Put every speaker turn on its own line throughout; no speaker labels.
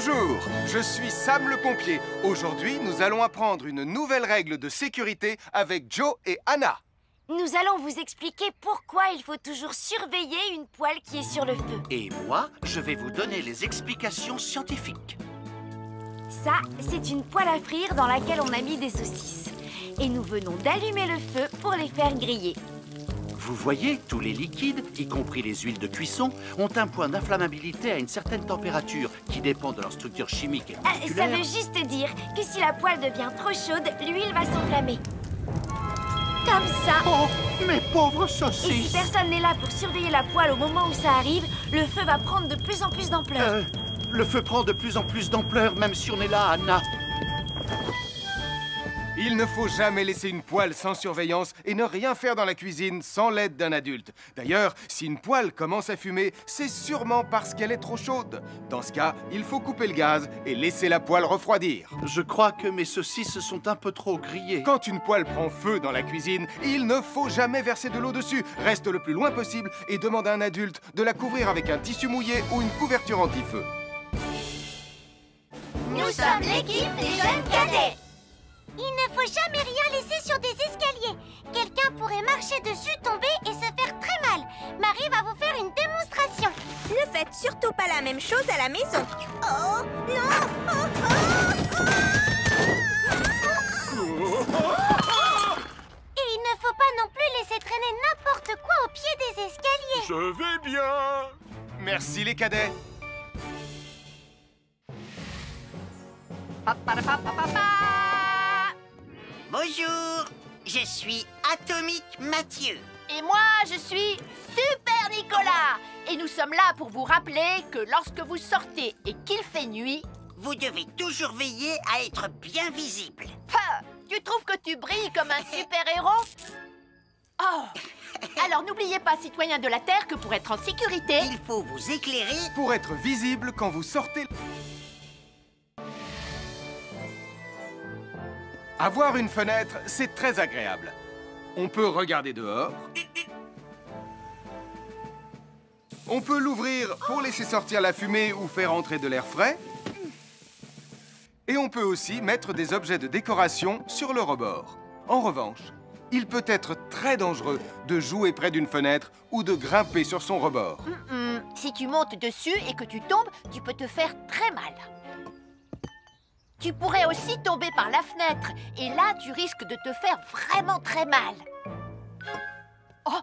Bonjour, je suis Sam le pompier. Aujourd'hui, nous allons apprendre une nouvelle règle de sécurité avec Joe et Anna.
Nous allons vous expliquer pourquoi il faut toujours surveiller une poêle qui est sur le feu.
Et moi, je vais vous donner les explications scientifiques.
Ça, c'est une poêle à frire dans laquelle on a mis des saucisses. Et nous venons d'allumer le feu pour les faire griller.
Vous voyez, tous les liquides, y compris les huiles de cuisson, ont un point d'inflammabilité à une certaine température qui dépend de leur structure chimique et
Ça
moléculaire.
veut juste dire que si la poêle devient trop chaude, l'huile va s'enflammer. Comme ça.
Oh, mes pauvres
Et si
saucisses!
personne n'est là pour surveiller la poêle au moment où ça arrive, le feu va prendre de plus en plus d'ampleur.
Le feu prend de plus en plus d'ampleur, même si on est là, Anna.
Il ne faut jamais laisser une poêle sans surveillance et ne rien faire dans la cuisine sans l'aide d'un adulte. D'ailleurs, si une poêle commence à fumer, c'est sûrement parce qu'elle est trop chaude. Dans ce cas, il faut couper le gaz et laisser la poêle refroidir.
Je crois que mes saucisses sont un peu trop grillées.
Quand une poêle prend feu dans la cuisine, il ne faut jamais verser de l'eau dessus. Reste le plus loin possible et demande à un adulte de la couvrir avec un tissu mouillé ou une couverture anti-feu.
Nous sommes l'équipe des jeunes cadets. Il ne faut jamais rien laisser sur des escaliers. Quelqu'un pourrait marcher dessus, tomber et se faire très mal. Marie va vous faire une démonstration.
Ne faites surtout pas la même chose à la maison. Oh, non!
Et il ne faut pas non plus laisser traîner n'importe quoi au pied des escaliers.
Je vais bien. Merci les cadets.
Bonjour, je suis Atomique Mathieu.
Et moi, je suis Super Nicolas. Et nous sommes là pour vous rappeler que lorsque vous sortez et qu'il fait nuit...
Vous devez toujours veiller à être bien visible.
Ha! Tu trouves que tu brilles comme un super-héros? Oh! Alors n'oubliez pas, citoyens de la Terre, que pour être en sécurité...
Il faut vous éclairer.
Pour être visible quand vous sortez... Avoir une fenêtre, c'est très agréable. On peut regarder dehors. On peut l'ouvrir pour laisser sortir la fumée ou faire entrer de l'air frais. Et on peut aussi mettre des objets de décoration sur le rebord. En revanche, il peut être très dangereux de jouer près d'une fenêtre ou de grimper sur son rebord.
Si tu montes dessus et que tu tombes, tu peux te faire très mal. Tu pourrais aussi tomber par la fenêtre. Et là, tu risques de te faire vraiment très mal. Oh!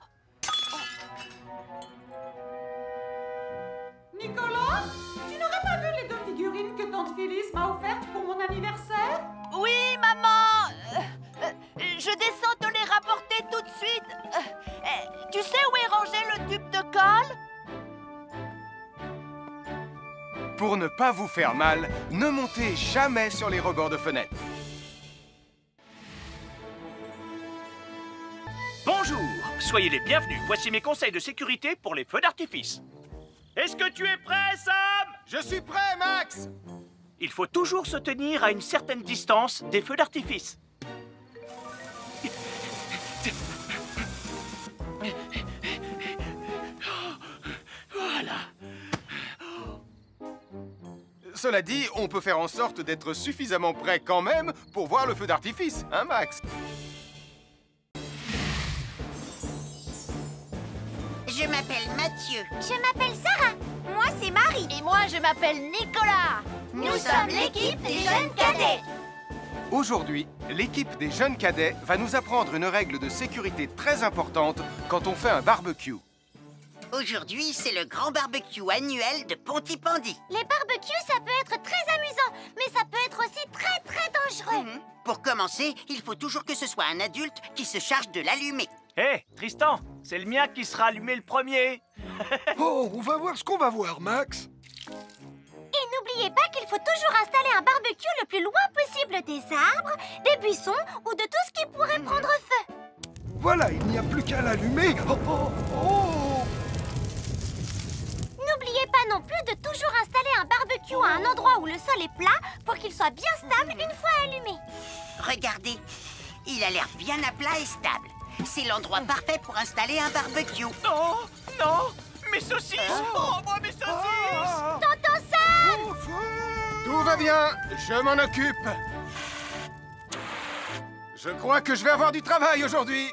Nicolas, tu n'aurais pas vu les 2 figurines que tante Phyllis m'a offertes pour mon anniversaire?
Oui, maman! Je descends te les rapporter tout de suite. Tu sais où est rangé le tube de colle?
Pour ne pas vous faire mal, ne montez jamais sur les rebords de fenêtres.
Bonjour, soyez les bienvenus. Voici mes conseils de sécurité pour les feux d'artifice. Est-ce que tu es prêt, Sam?
Je suis prêt, Max!
Il faut toujours se tenir à une certaine distance des feux d'artifice. Voilà.
Cela dit, on peut faire en sorte d'être suffisamment prêt quand même pour voir le feu d'artifice, hein, Max?
Je m'appelle Mathieu.
Je m'appelle Sarah.
Moi, c'est Marie.
Et moi, je m'appelle Nicolas.
Nous sommes l'équipe des jeunes cadets.
Aujourd'hui, l'équipe des jeunes cadets va nous apprendre une règle de sécurité très importante quand on fait un barbecue.
Aujourd'hui, c'est le grand barbecue annuel de Pontypandy.
Les barbecues, ça peut être très amusant, mais ça peut être aussi très dangereux.
Pour commencer, il faut toujours que ce soit un adulte qui se charge de l'allumer.
Hé, Tristan, c'est le mien qui sera allumé le premier.
Oh, on va voir ce qu'on va voir, Max.
Et n'oubliez pas qu'il faut toujours installer un barbecue le plus loin possible des arbres, des buissons ou de tout ce qui pourrait prendre feu.
Voilà, il n'y a plus qu'à l'allumer. Oh, oh, oh.
N'oubliez pas non plus de toujours installer un barbecue à un endroit où le sol est plat pour qu'il soit bien stable une fois allumé.
Regardez, il a l'air bien à plat et stable. C'est l'endroit parfait pour installer un barbecue.
Non, non, mes saucisses. Oh, moi, mes saucisses.
Tonton Sam!
Au feu!
va bien, je m'en occupe. Je crois que je vais avoir du travail aujourd'hui.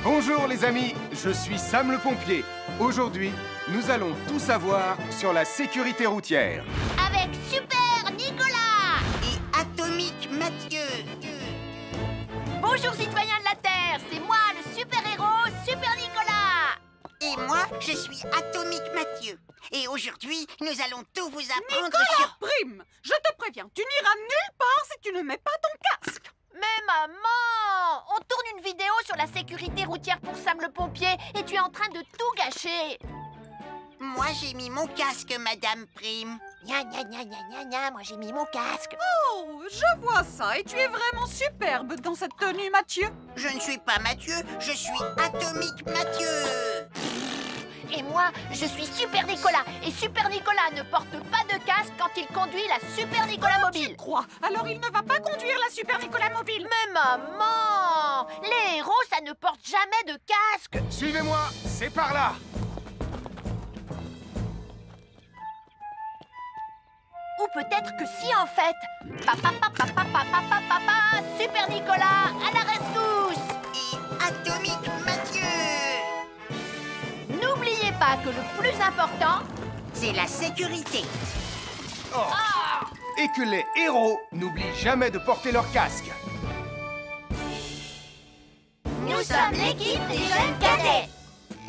Bonjour les amis, je suis Sam le pompier. Aujourd'hui, nous allons tout savoir sur la sécurité routière.
Avec Super Nicolas!
Et Atomique Mathieu.
Bonjour citoyens de la Terre, c'est moi le super-héros Super Nicolas!
Et moi, je suis Atomique Mathieu. Et aujourd'hui, nous allons tout vous apprendre
Nicolas
sur...
Prime, je te préviens, tu n'iras nulle part si tu ne mets pas ton casque.
Mais maman! On tourne une vidéo sur la sécurité routière pour Sam le pompier et tu es en train de tout gâcher!
Moi, j'ai mis mon casque, Madame Prime.
Gna gna gna gna gna gna, moi j'ai mis mon casque.
Oh, je vois ça et tu es vraiment superbe dans cette tenue, Mathieu.
Je ne suis pas Mathieu, je suis Atomique Mathieu.
Et moi, je suis Super Nicolas. Et Super Nicolas ne porte pas de casque quand il conduit la Super Nicolas Mobile.
Tu crois? Alors il ne va pas conduire la Super Nicolas Mobile.
Mais maman! Les héros, ça ne porte jamais de casque.
Suivez-moi, c'est par là.
Ou peut-être que si, en fait. Papa, papa, papa, papa, papa, Super Nicolas, à la rescousse!
Et Atomique Mathieu.
N'oubliez pas que le plus important,
c'est la sécurité.
Oh. Et que les héros n'oublient jamais de porter leur casque.
Nous sommes l'équipe des jeunes cadets.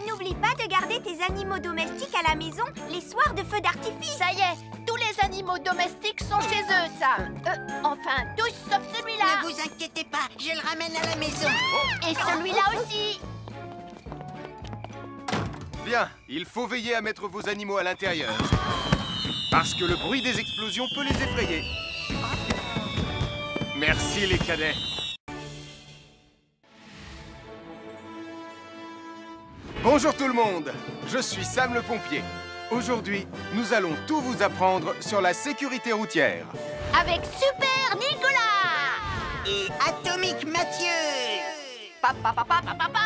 N'oublie pas de garder tes animaux domestiques à la maison les soirs de feu d'artifice.
ça y est, tous les animaux domestiques sont chez eux, Sam. Enfin, tous sauf celui-là.
Ne vous inquiétez pas, je le ramène à la maison.
Et celui-là aussi.
Bien, il faut veiller à mettre vos animaux à l'intérieur. Parce que le bruit des explosions peut les effrayer. Merci les cadets. Bonjour tout le monde, je suis Sam le pompier. Aujourd'hui, nous allons tout vous apprendre sur la sécurité routière.
Avec Super Nicolas.
Et Atomique Mathieu.
Papa, papa, papa, papa.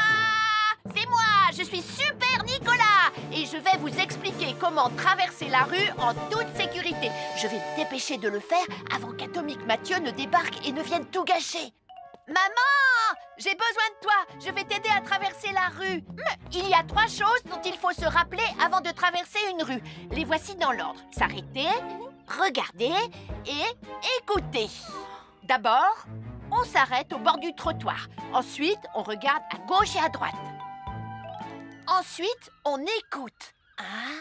C'est moi, je suis Super Nicolas. Et je vais vous expliquer comment traverser la rue en toute sécurité. Je vais me dépêcher de le faire avant qu'Atomique Mathieu ne débarque et ne vienne tout gâcher. Maman, j'ai besoin de toi. Je vais t'aider à traverser la rue. Mais il y a 3 choses dont il faut se rappeler avant de traverser une rue. Les voici dans l'ordre. S'arrêter, regarder et écouter. D'abord, on s'arrête au bord du trottoir. Ensuite, on regarde à gauche et à droite. Ensuite, on écoute. Hein?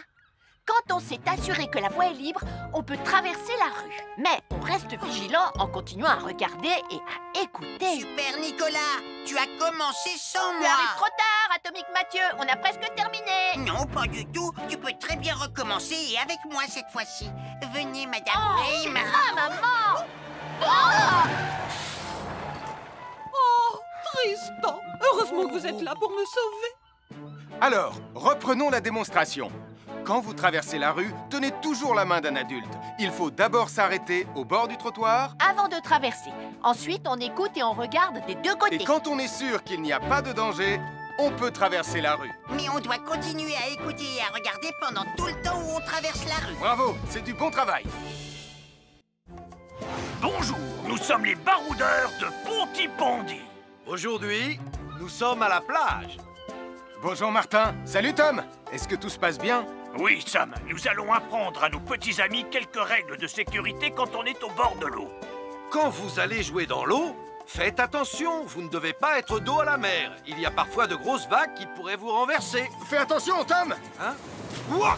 Quand on s'est assuré que la voie est libre, on peut traverser la rue. Mais on reste vigilant en continuant à regarder et à écouter.
Super Nicolas, tu as commencé sans
Tu
moi.
arrives trop tard, Atomique Mathieu. On a presque terminé.
Non, pas du tout. Tu peux très bien recommencer et avec moi cette fois-ci. Venez, Madame Prime.
Ah, maman! Oh!
Oh, Tristan. Heureusement que vous êtes là pour me sauver.
Alors, reprenons la démonstration. Quand vous traversez la rue, tenez toujours la main d'un adulte. Il faut d'abord s'arrêter au bord du trottoir.
Avant de traverser. Ensuite, on écoute et on regarde des deux côtés.
Et quand on est sûr qu'il n'y a pas de danger, on peut traverser la rue.
Mais on doit continuer à écouter et à regarder pendant tout le temps où on traverse la rue.
Bravo, c'est du bon travail.
Bonjour, nous sommes les baroudeurs de Pontypandy.
Aujourd'hui, nous sommes à la plage.
Bonjour Martin. Salut Tom. Est-ce que tout se passe bien?
Oui, Sam, nous allons apprendre à nos petits amis quelques règles de sécurité quand on est au bord de l'eau.
Quand vous allez jouer dans l'eau, faites attention, vous ne devez pas être dos à la mer. Il y a parfois de grosses vagues qui pourraient vous renverser.
Fais attention, Tom.
Hein? Ouah!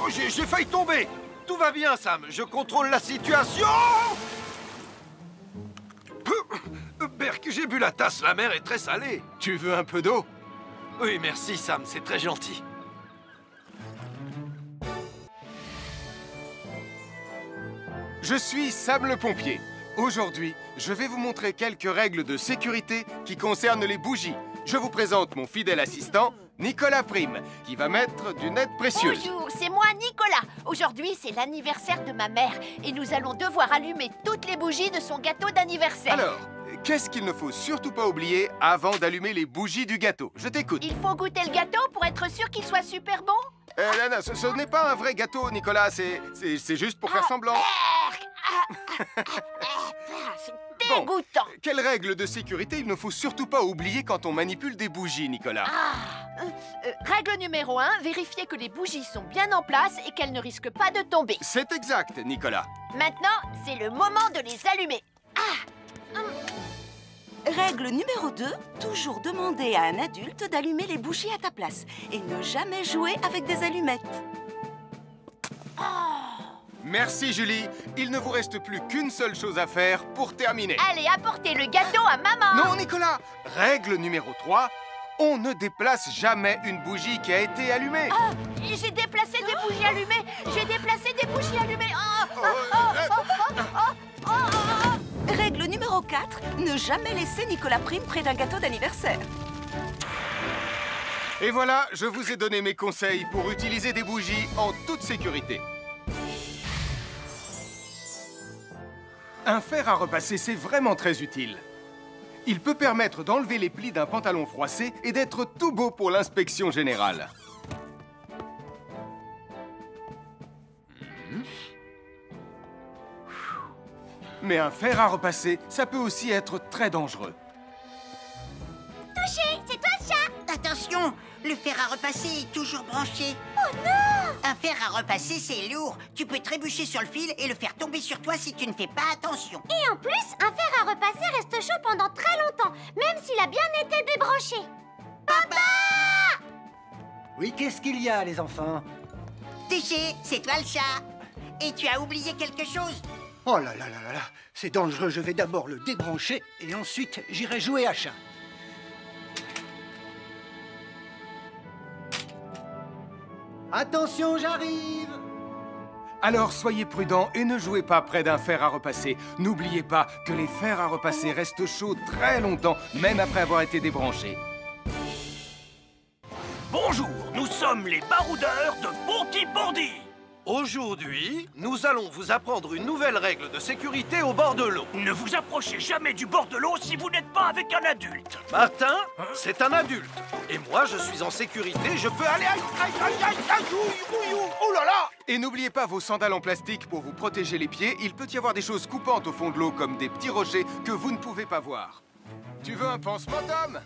Oh, j'ai failli tomber. Tout va bien, Sam, je contrôle la situation. Berk, j'ai bu la tasse, la mer est très salée.
Tu veux un peu d'eau?
Oui, merci, Sam, c'est très gentil.
Je suis Sam le pompier. Aujourd'hui, je vais vous montrer quelques règles de sécurité qui concernent les bougies. Je vous présente mon fidèle assistant, Nicolas Prime, qui va mettre d'une aide précieuse.
Bonjour, c'est moi Nicolas. Aujourd'hui, c'est l'anniversaire de ma mère et nous allons devoir allumer toutes les bougies de son gâteau d'anniversaire.
Alors, qu'est-ce qu'il ne faut surtout pas oublier avant d'allumer les bougies du gâteau? Je t'écoute.
Il faut goûter le gâteau pour être sûr qu'il soit super bon?
Non, ce n'est pas un vrai gâteau, Nicolas. C'est juste pour faire semblant.
C'est dégoûtant.
Quelle règle de sécurité il ne faut surtout pas oublier quand on manipule des bougies, Nicolas?
Règle numéro 1, vérifier que les bougies sont bien en place et qu'elles ne risquent pas de tomber.
C'est exact, Nicolas.
Maintenant, c'est le moment de les allumer.
Règle numéro 2, toujours demander à un adulte d'allumer les bougies à ta place et ne jamais jouer avec des allumettes.
Merci, Julie. Il ne vous reste plus qu'une seule chose à faire pour terminer.
Allez, apportez le gâteau à maman.
Non, Nicolas. Règle numéro 3, on ne déplace jamais une bougie qui a été allumée.
J'ai déplacé des bougies allumées. J'ai déplacé des bougies allumées.
Règle numéro 4, ne jamais laisser Nicolas Prime près d'un gâteau d'anniversaire.
Et voilà, je vous ai donné mes conseils pour utiliser des bougies en toute sécurité. Un fer à repasser, c'est vraiment très utile. Il peut permettre d'enlever les plis d'un pantalon froissé et d'être tout beau pour l'inspection générale. Mais un fer à repasser, ça peut aussi être très dangereux.
Touché, c'est toi le chat!
Attention, le fer à repasser est toujours branché.
Oh non!
Un fer à repasser, c'est lourd. Tu peux trébucher sur le fil et le faire tomber sur toi si tu ne fais pas attention.
Et en plus, un fer à repasser reste chaud pendant très longtemps, même s'il a bien été débranché. Papa!
Oui, qu'est-ce qu'il y a, les enfants?
Touché, c'est toi le chat. Et tu as oublié quelque chose?
Oh là là là là là, c'est dangereux, je vais d'abord le débrancher et ensuite j'irai jouer à chat. Attention, j'arrive!
Alors soyez prudents et ne jouez pas près d'un fer à repasser. N'oubliez pas que les fers à repasser restent chauds très longtemps, même après avoir été débranchés.
Bonjour, nous sommes les baroudeurs de Bonty-Bondy.
Aujourd'hui, nous allons vous apprendre une nouvelle règle de sécurité au bord de l'eau.
Ne vous approchez jamais du bord de l'eau si vous n'êtes pas avec un adulte.
Martin, c'est un adulte. Et moi, je suis en sécurité, je peux aller... Oh là là!
Et n'oubliez pas vos sandales en plastique pour vous protéger les pieds. Il peut y avoir des choses coupantes au fond de l'eau, comme des petits rochers que vous ne pouvez pas voir. Tu veux un pansement, Tom?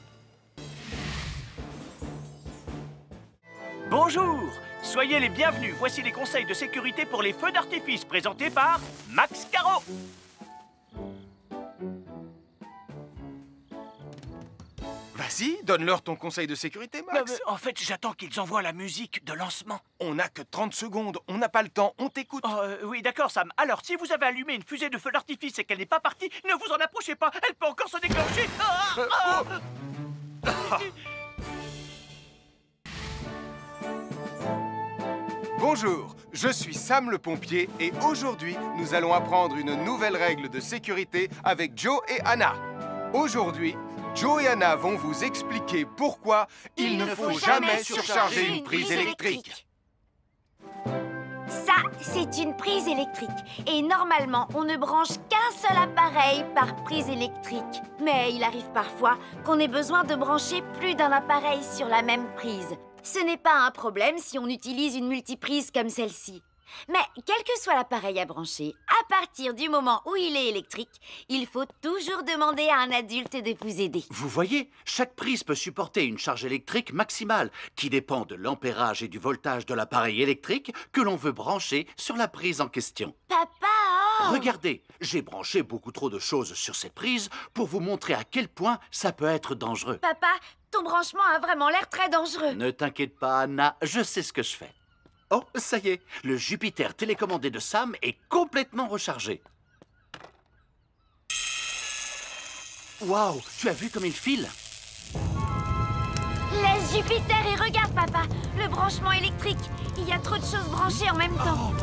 Bonjour, soyez les bienvenus. Voici les conseils de sécurité pour les feux d'artifice présentés par Max Caro.
Vas-y, donne-leur ton conseil de sécurité, Max.
En fait, j'attends qu'ils envoient la musique de lancement.
On n'a que 30 secondes, on n'a pas le temps, on t'écoute.
Oui, d'accord, Sam. Alors, si vous avez allumé une fusée de feu d'artifice et qu'elle n'est pas partie, ne vous en approchez pas, elle peut encore se déclencher.
Bonjour, je suis Sam le pompier et aujourd'hui, nous allons apprendre une nouvelle règle de sécurité avec Joe et Anna. Aujourd'hui, Joe et Anna vont vous expliquer pourquoi il ne faut jamais surcharger une prise électrique.
Ça, c'est une prise électrique. Et normalement, on ne branche qu'un seul appareil par prise électrique. Mais il arrive parfois qu'on ait besoin de brancher plus d'un appareil sur la même prise. Ce n'est pas un problème si on utilise une multiprise comme celle-ci. Mais quel que soit l'appareil à brancher, à partir du moment où il est électrique, il faut toujours demander à un adulte de vous aider.
Vous voyez, chaque prise peut supporter une charge électrique maximale qui dépend de l'ampérage et du voltage de l'appareil électrique que l'on veut brancher sur la prise en question.
Papa!
Regardez, j'ai branché beaucoup trop de choses sur cette prise pour vous montrer à quel point ça peut être dangereux.
Papa, ton branchement a vraiment l'air très dangereux.
Ne t'inquiète pas, Anna, je sais ce que je fais. Oh, ça y est, le Jupiter télécommandé de Sam est complètement rechargé. Waouh, tu as vu comme il file?
Laisse Jupiter et regarde, papa. Le branchement électrique. Il y a trop de choses branchées en même temps.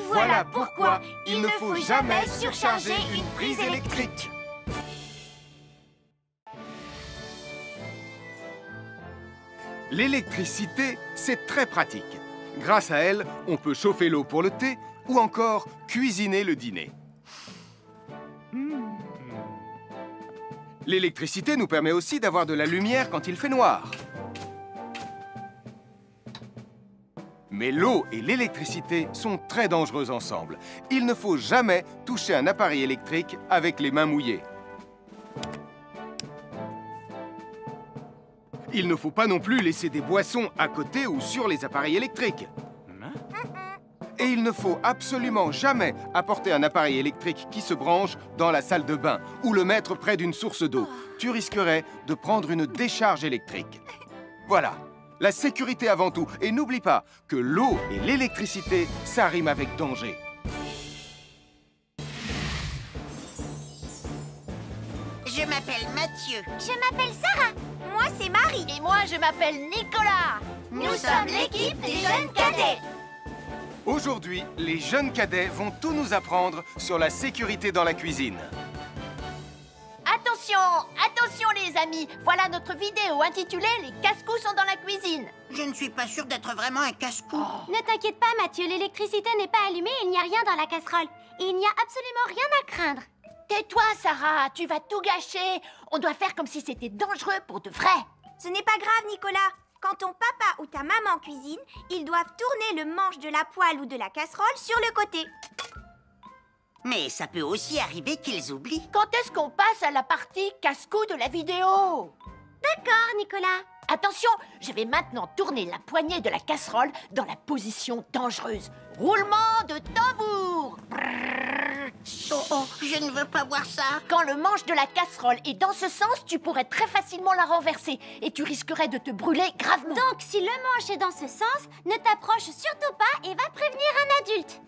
Voilà pourquoi il ne faut jamais surcharger une prise électrique. L'électricité, c'est très pratique. Grâce à elle, on peut chauffer l'eau pour le thé ou encore cuisiner le dîner. L'électricité nous permet aussi d'avoir de la lumière quand il fait noir. Mais l'eau et l'électricité sont très dangereux ensemble. Il ne faut jamais toucher un appareil électrique avec les mains mouillées. Il ne faut pas non plus laisser des boissons à côté ou sur les appareils électriques. Et il ne faut absolument jamais apporter un appareil électrique qui se branche dans la salle de bain ou le mettre près d'une source d'eau. Tu risquerais de prendre une décharge électrique. Voilà, la sécurité avant tout. Et n'oublie pas que l'eau et l'électricité, ça rime avec danger.
Je m'appelle Mathieu.
Je m'appelle Sarah. Moi, c'est Marie.
Et moi, je m'appelle Nicolas.
Nous sommes l'équipe des jeunes cadets.
Aujourd'hui, les jeunes cadets vont tout nous apprendre sur la sécurité dans la cuisine.
Attention, attention les amis. Voilà notre vidéo intitulée « Les casse-cou sont dans la cuisine ».
Je ne suis pas sûre d'être vraiment un casse-cou.
Ne t'inquiète pas, Mathieu, l'électricité n'est pas allumée et il n'y a rien dans la casserole. Et il n'y a absolument rien à craindre.
Tais-toi, Sarah, tu vas tout gâcher. On doit faire comme si c'était dangereux pour de vrai.
Ce n'est pas grave, Nicolas. Quand ton papa ou ta maman cuisine, ils doivent tourner le manche de la poêle ou de la casserole sur le côté.
Mais ça peut aussi arriver qu'ils oublient.
Quand est-ce qu'on passe à la partie casse-cou de la vidéo?
D'accord, Nicolas.
Attention, je vais maintenant tourner la poignée de la casserole dans la position dangereuse. Roulement de tambour.
Oh, je ne veux pas voir ça.
Quand le manche de la casserole est dans ce sens, tu pourrais très facilement la renverser et tu risquerais de te brûler gravement.
Donc, si le manche est dans ce sens, ne t'approche surtout pas et va prévenir un adulte.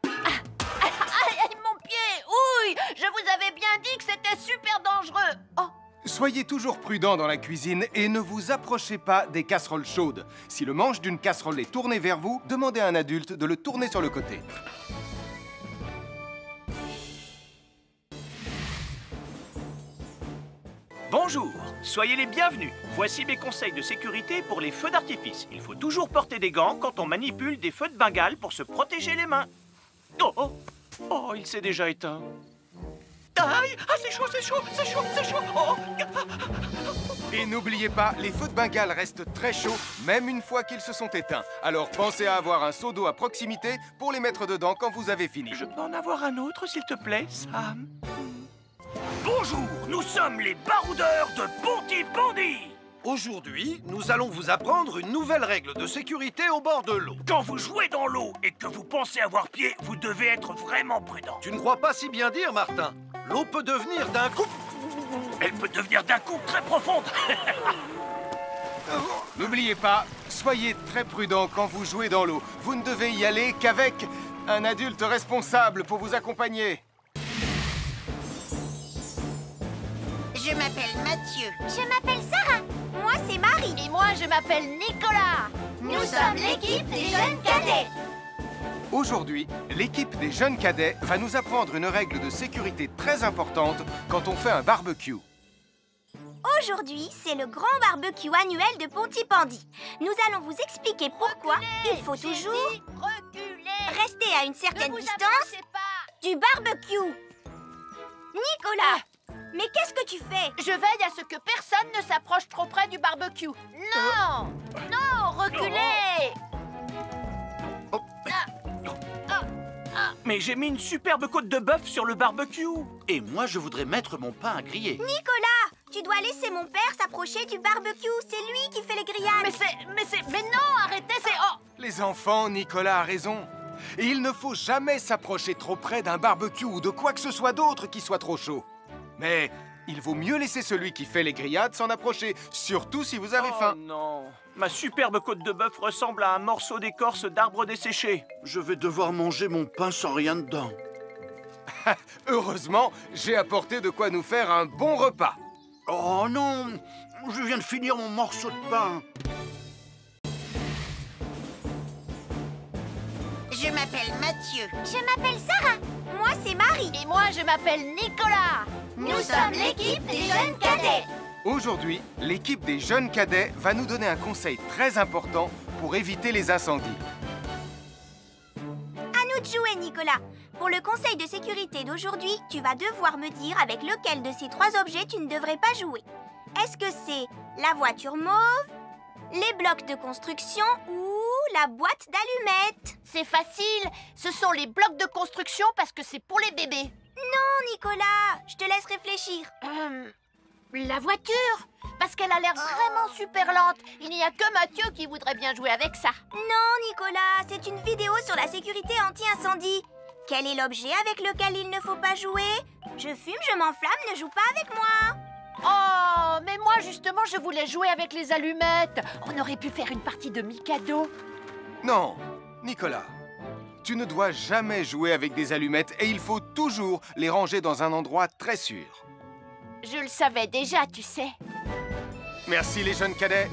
Aïe, mon pied! Ouille! Je vous avais bien dit que c'était super dangereux. Oh!
Soyez toujours prudents dans la cuisine et ne vous approchez pas des casseroles chaudes. Si le manche d'une casserole est tourné vers vous, demandez à un adulte de le tourner sur le côté.
Bonjour, soyez les bienvenus. Voici mes conseils de sécurité pour les feux d'artifice. Il faut toujours porter des gants quand on manipule des feux de Bengale pour se protéger les mains. Oh, oh, oh, il s'est déjà éteint. Aïe, ah, c'est chaud, c'est chaud, c'est chaud, c'est chaud. Oh.
Et n'oubliez pas, les feux de Bengale restent très chauds, même une fois qu'ils se sont éteints. Alors pensez à avoir un seau d'eau à proximité pour les mettre dedans quand vous avez fini.
Je peux en avoir un autre, s'il te plaît, Sam? Bonjour, nous sommes les baroudeurs de Pontypandy.
Aujourd'hui, nous allons vous apprendre une nouvelle règle de sécurité au bord de l'eau.
Quand vous jouez dans l'eau et que vous pensez avoir pied, vous devez être vraiment prudent.
Tu ne crois pas si bien dire, Martin? L'eau peut devenir d'un coup...
Elle peut devenir d'un coup très profonde.
N'oubliez pas, soyez très prudents quand vous jouez dans l'eau. Vous ne devez y aller qu'avec un adulte responsable pour vous accompagner.
Je m'appelle Mathieu.
Je m'appelle Sarah. Moi, c'est Marie.
Et moi, je m'appelle Nicolas.
Nous sommes l'équipe des jeunes cadets.
Aujourd'hui, l'équipe des jeunes cadets va nous apprendre une règle de sécurité très importante quand on fait un barbecue.
Aujourd'hui, c'est le grand barbecue annuel de Pontypandy. Nous allons vous expliquer pourquoi il faut toujours rester à une certaine distance du barbecue. Nicolas, mais qu'est-ce que tu fais?
Je veille à ce que personne ne s'approche trop près du barbecue. Non! Non, reculez!
Mais j'ai mis une superbe côte de bœuf sur le barbecue.
Et moi, je voudrais mettre mon pain à griller.
Nicolas, tu dois laisser mon père s'approcher du barbecue. C'est lui qui fait les grillades.
Mais non, arrêtez, c'est... Oh!
Les enfants, Nicolas a raison. Et il ne faut jamais s'approcher trop près d'un barbecue ou de quoi que ce soit d'autre qui soit trop chaud. Mais il vaut mieux laisser celui qui fait les grillades s'en approcher, surtout si vous avez faim.
Non, ma superbe côte de bœuf ressemble à un morceau d'écorce d'arbre desséché.
Je vais devoir manger mon pain sans rien dedans.
Heureusement, j'ai apporté de quoi nous faire un bon repas.
Oh non, je viens de finir mon morceau de pain.
Je m'appelle Mathieu.
Je m'appelle Sarah. Moi, c'est Marie.
Et moi, je m'appelle Nicolas.
Nous sommes l'équipe des jeunes cadets.
Aujourd'hui, l'équipe des jeunes cadets va nous donner un conseil très important pour éviter les incendies.
À nous de jouer, Nicolas. Pour le conseil de sécurité d'aujourd'hui, tu vas devoir me dire avec lequel de ces 3 objets tu ne devrais pas jouer. Est-ce que c'est la voiture mauve, les blocs de construction ou la boîte d'allumettes?
C'est facile, ce sont les blocs de construction parce que c'est pour les bébés.
Non, Nicolas, je te laisse réfléchir.
La voiture, parce qu'elle a l'air vraiment super lente. Il n'y a que Mathieu qui voudrait bien jouer avec ça.
Non, Nicolas, c'est une vidéo sur la sécurité anti-incendie. Quel est l'objet avec lequel il ne faut pas jouer? Je fume, je m'enflamme, ne joue pas avec moi.
Oh, mais moi justement, je voulais jouer avec les allumettes. On aurait pu faire une partie de Mikado.
Non, Nicolas, tu ne dois jamais jouer avec des allumettes et il faut toujours les ranger dans un endroit très sûr.
Je le savais déjà, tu sais.
Merci les jeunes cadets.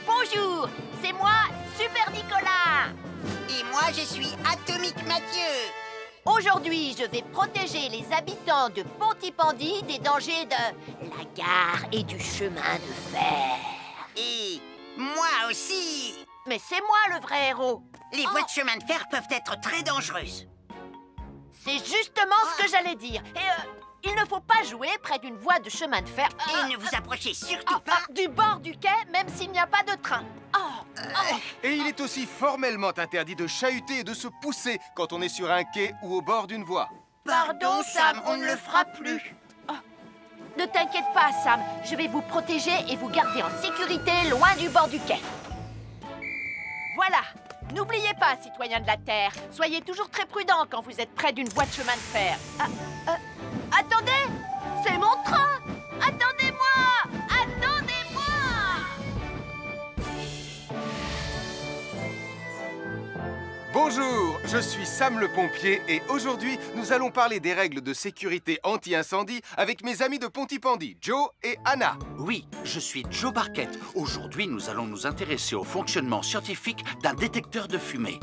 Bonjour, c'est moi, Super Nicolas.
Et moi, je suis Atomique Mathieu.
Aujourd'hui, je vais protéger les habitants de Pontypandy des dangers de la gare et du chemin de fer.
Et moi aussi.
Mais c'est moi le vrai héros.
Les voies de chemin de fer peuvent être très dangereuses.
C'est justement ce que j'allais dire. Et il ne faut pas jouer près d'une voie de chemin de fer.
Et ne vous approchez surtout pas
du bord du quai, même s'il n'y a pas de train.
Et il est aussi formellement interdit de chahuter et de se pousser quand on est sur un quai ou au bord d'une voie.
Pardon, Sam, on ne le fera plus.
Ne t'inquiète pas, Sam. Je vais vous protéger et vous garder en sécurité loin du bord du quai. Voilà. N'oubliez pas, citoyens de la Terre, soyez toujours très prudents quand vous êtes près d'une voie de chemin de fer. Attendez! C'est mon train! Attendez-moi! Attendez-moi!
Bonjour, je suis Sam le pompier et aujourd'hui, nous allons parler des règles de sécurité anti-incendie avec mes amis de Pontypandy, Joe et Anna.
Oui, je suis Joe Barquette. Aujourd'hui, nous allons nous intéresser au fonctionnement scientifique d'un détecteur de fumée.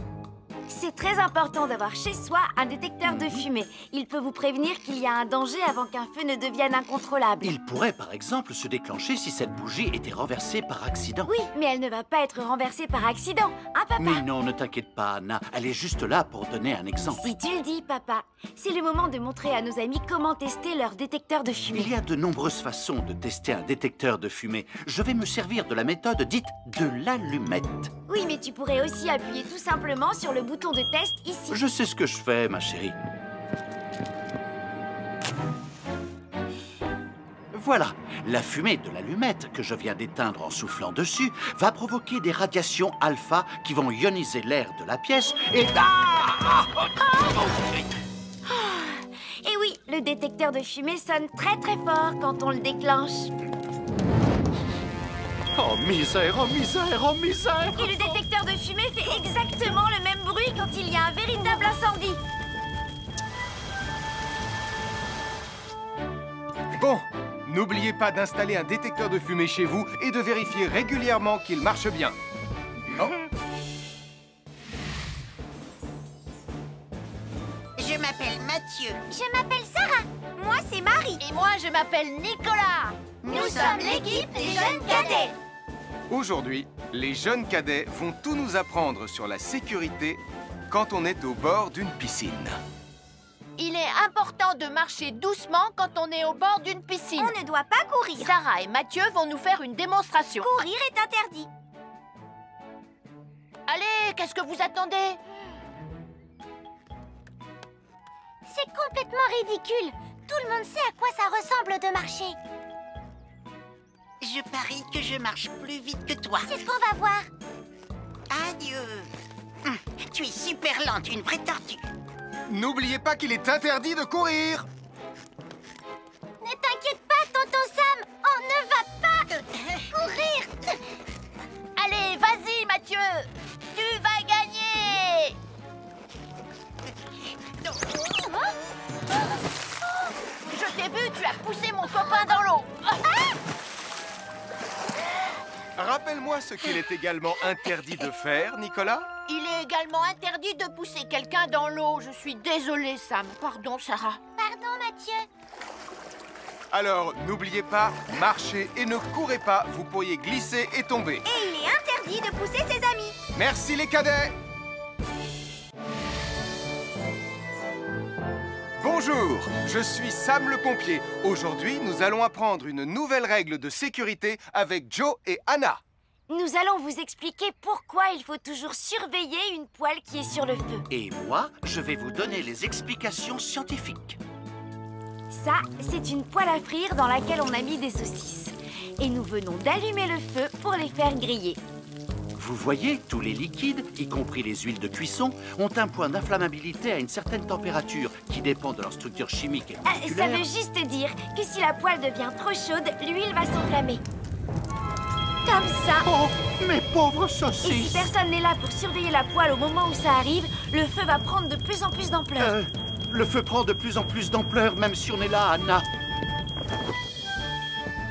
C'est très important d'avoir chez soi un détecteur de fumée. Il peut vous prévenir qu'il y a un danger avant qu'un feu ne devienne incontrôlable.
Il pourrait, par exemple, se déclencher si cette bougie était renversée par accident.
Oui, mais elle ne va pas être renversée par accident, hein, papa?
Mais non, ne t'inquiète pas, Anna. Elle est juste là pour donner un exemple.
Si tu le dis, papa. C'est le moment de montrer à nos amis comment tester leur détecteur de fumée.
Il y a de nombreuses façons de tester un détecteur de fumée. Je vais me servir de la méthode dite de l'allumette.
Oui, mais tu pourrais aussi appuyer tout simplement sur le bouton de test ici.
Je sais ce que je fais, ma chérie. Voilà, la fumée de l'allumette que je viens d'éteindre en soufflant dessus va provoquer des radiations alpha qui vont ioniser l'air de la pièce et...
Et oui, le détecteur de fumée sonne très très fort quand on le déclenche.
Oh misère, oh misère, oh misère!
Et le détecteur de fumée fait exactement le même bruit quand il y a un véritable incendie.
Bon, n'oubliez pas d'installer un détecteur de fumée chez vous et de vérifier régulièrement qu'il marche bien. Oh.
Je m'appelle Mathieu.
Je m'appelle Sarah. Moi, c'est Marie.
Et moi, je m'appelle Nicolas.
Nous sommes l'équipe des jeunes cadets.
Aujourd'hui, les jeunes cadets vont tout nous apprendre sur la sécurité quand on est au bord d'une piscine.
Il est important de marcher doucement quand on est au bord d'une piscine.
On ne doit pas courir.
Sarah et Mathieu vont nous faire une démonstration.
Courir est interdit.
Allez, qu'est-ce que vous attendez?
C'est complètement ridicule. Tout le monde sait à quoi ça ressemble de marcher.
Je parie que je marche plus vite que toi.
C'est ce qu'on va voir.
Adieu. Tu es super lente, une vraie tortue.
N'oubliez pas qu'il est interdit de courir.
Ne t'inquiète pas, tonton Sam. On ne va pas courir.
Allez, vas-y, Mathieu. Tu vas gagner. Je t'ai vu, tu as poussé mon copain dans l'eau.
Rappelle-moi ce qu'il est également interdit de faire, Nicolas.
Il est également interdit de pousser quelqu'un dans l'eau. Je suis désolée, Sam. Pardon, Sarah.
Pardon, Mathieu.
Alors, n'oubliez pas, marchez et ne courez pas, vous pourriez glisser et tomber.
Et il est interdit de pousser ses amis.
Merci les cadets! Bonjour, je suis Sam le pompier. Aujourd'hui, nous allons apprendre une nouvelle règle de sécurité avec Joe et Anna.
Nous allons vous expliquer pourquoi il faut toujours surveiller une poêle qui est sur le feu.
Et moi, je vais vous donner les explications scientifiques.
Ça, c'est une poêle à frire dans laquelle on a mis des saucisses. Et nous venons d'allumer le feu pour les faire griller.
Vous voyez, tous les liquides, y compris les huiles de cuisson, ont un point d'inflammabilité à une certaine température qui dépend de leur structure chimique et moléculaire.
Ça veut juste dire que si la poêle devient trop chaude, l'huile va s'enflammer. Comme ça.
Oh, mes pauvres
Et si
saucisses!
personne n'est là pour surveiller la poêle au moment où ça arrive, le feu va prendre de plus en plus d'ampleur.
Le feu prend de plus en plus d'ampleur, même si on est là, Anna.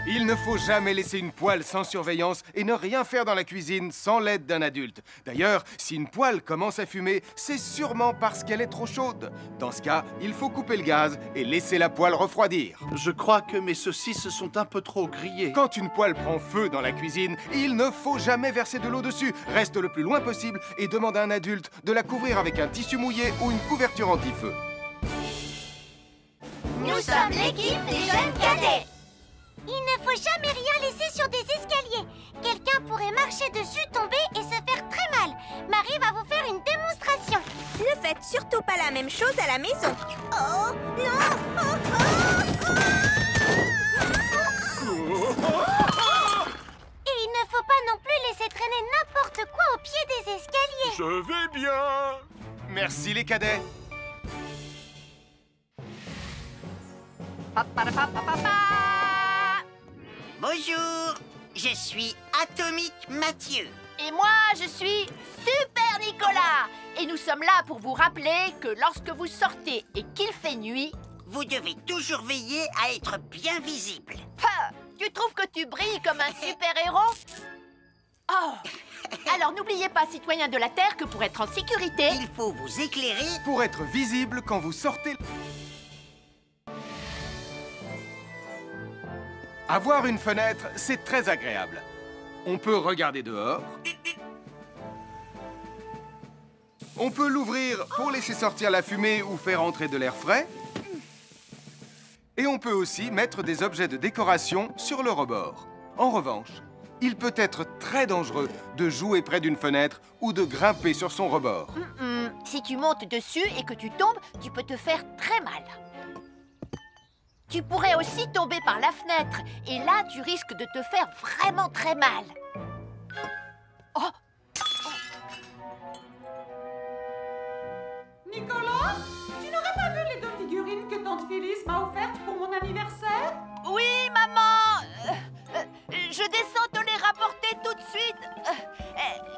Il ne faut jamais laisser une poêle sans surveillance et ne rien faire dans la cuisine sans l'aide d'un adulte. D'ailleurs, si une poêle commence à fumer, c'est sûrement parce qu'elle est trop chaude. Dans ce cas, il faut couper le gaz et laisser la poêle refroidir.
Je crois que mes saucisses sont un peu trop grillées.
Quand une poêle prend feu dans la cuisine, il ne faut jamais verser de l'eau dessus. Reste le plus loin possible et demande à un adulte de la couvrir avec un tissu mouillé ou une couverture anti-feu.
Nous sommes l'équipe des jeunes cadets.
Il ne faut jamais rien laisser sur des escaliers. Quelqu'un pourrait marcher dessus, tomber et se faire très mal. Marie va vous faire une démonstration.
Ne faites surtout pas la même chose à la maison. Oh, non!
Et il ne faut pas non plus laisser traîner n'importe quoi au pied des escaliers.
Je vais bien. Merci les cadets.
Bonjour, je suis Atomique Mathieu.
Et moi, je suis Super Nicolas. Et nous sommes là pour vous rappeler que lorsque vous sortez et qu'il fait nuit...
Vous devez toujours veiller à être bien visible.
Ah, tu trouves que tu brilles comme un super-héros? Oh. Alors n'oubliez pas, citoyens de la Terre, que pour être en sécurité...
Il faut vous éclairer...
Pour être visible quand vous sortez... Avoir une fenêtre, c'est très agréable. On peut regarder dehors. On peut l'ouvrir pour laisser sortir la fumée ou faire entrer de l'air frais. Et on peut aussi mettre des objets de décoration sur le rebord. En revanche, il peut être très dangereux de jouer près d'une fenêtre ou de grimper sur son rebord.
Si tu montes dessus et que tu tombes, tu peux te faire très mal. Tu pourrais aussi tomber par la fenêtre. Et là, tu risques de te faire vraiment très mal. Oh!
Nicolas, tu n'aurais pas vu les 2 figurines que tante Phyllis m'a offertes pour mon anniversaire?
Oui, maman! Je descends te les rapporter tout de suite.